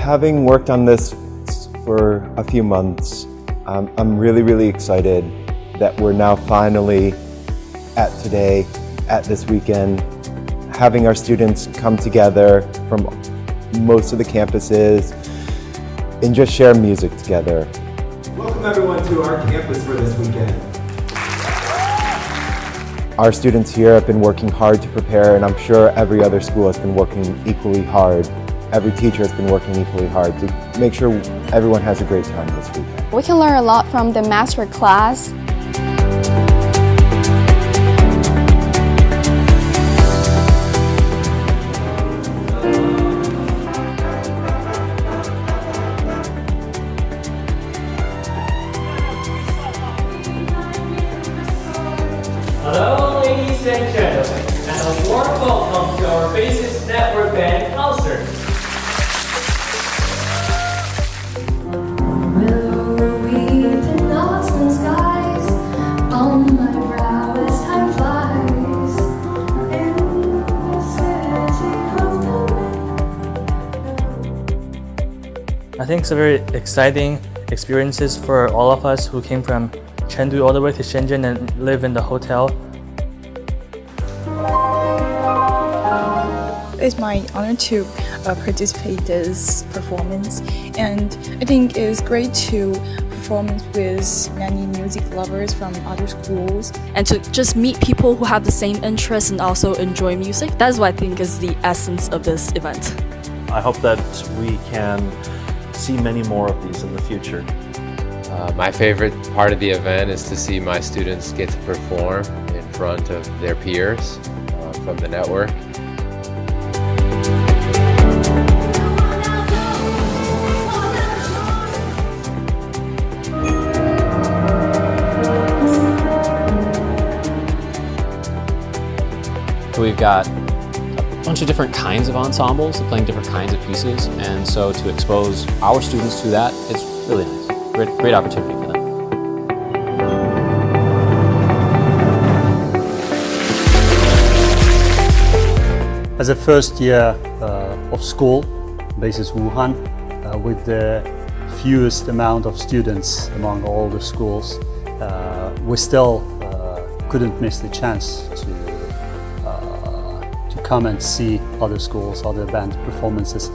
Having worked on this for a few months, I'm really excited that we're now finally at today, at this weekend, having our students come together from most of the campuses and just share music together. Welcome everyone to our campus for this weekend. Our students here have been working hard to prepare, and I'm sure every other school has been working equally hard. Every teacher has been working equally hard to make sure everyone has a great time this weekend. We can learn a lot from the master class. Hello, ladies and gentlemen, and a warm welcome to our BASIS Network Band concert. I think it's a very exciting experiences for all of us who came from Chengdu all the way to Shenzhen and live in the hotel. It's my honor to participate in this performance, and I think it's great to perform with many music lovers from other schools. And to just meet people who have the same interests and also enjoy music. That's what I think is the essence of this event. I hope that we can see many more of these in the future. My favorite part of the event is to see my students get to perform in front of their peers from the network. We've got a bunch of different kinds of ensembles playing different kinds of pieces, and so to expose our students to that, it's really nice. Great opportunity for them. As a first year of school, BASIS Wuhan, with the fewest amount of students among all the schools, we still couldn't miss the chance to come and see other schools, other band performances.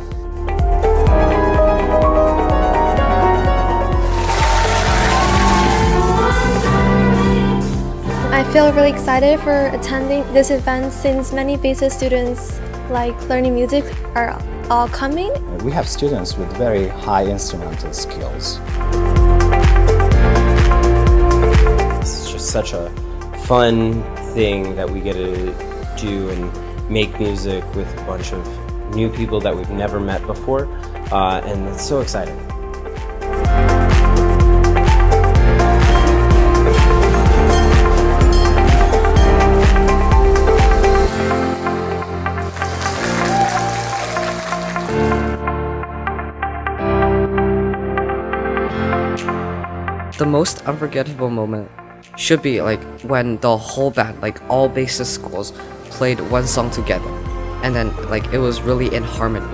I feel really excited for attending this event since many BASIS students like learning music are all coming. We have students with very high instrumental skills. It's just such a fun thing that we get to do and make music with a bunch of new people that we've never met before, and it's so exciting. The most unforgettable moment should be when the whole band, all BASIS schools, played one song together, and then it was really in harmony.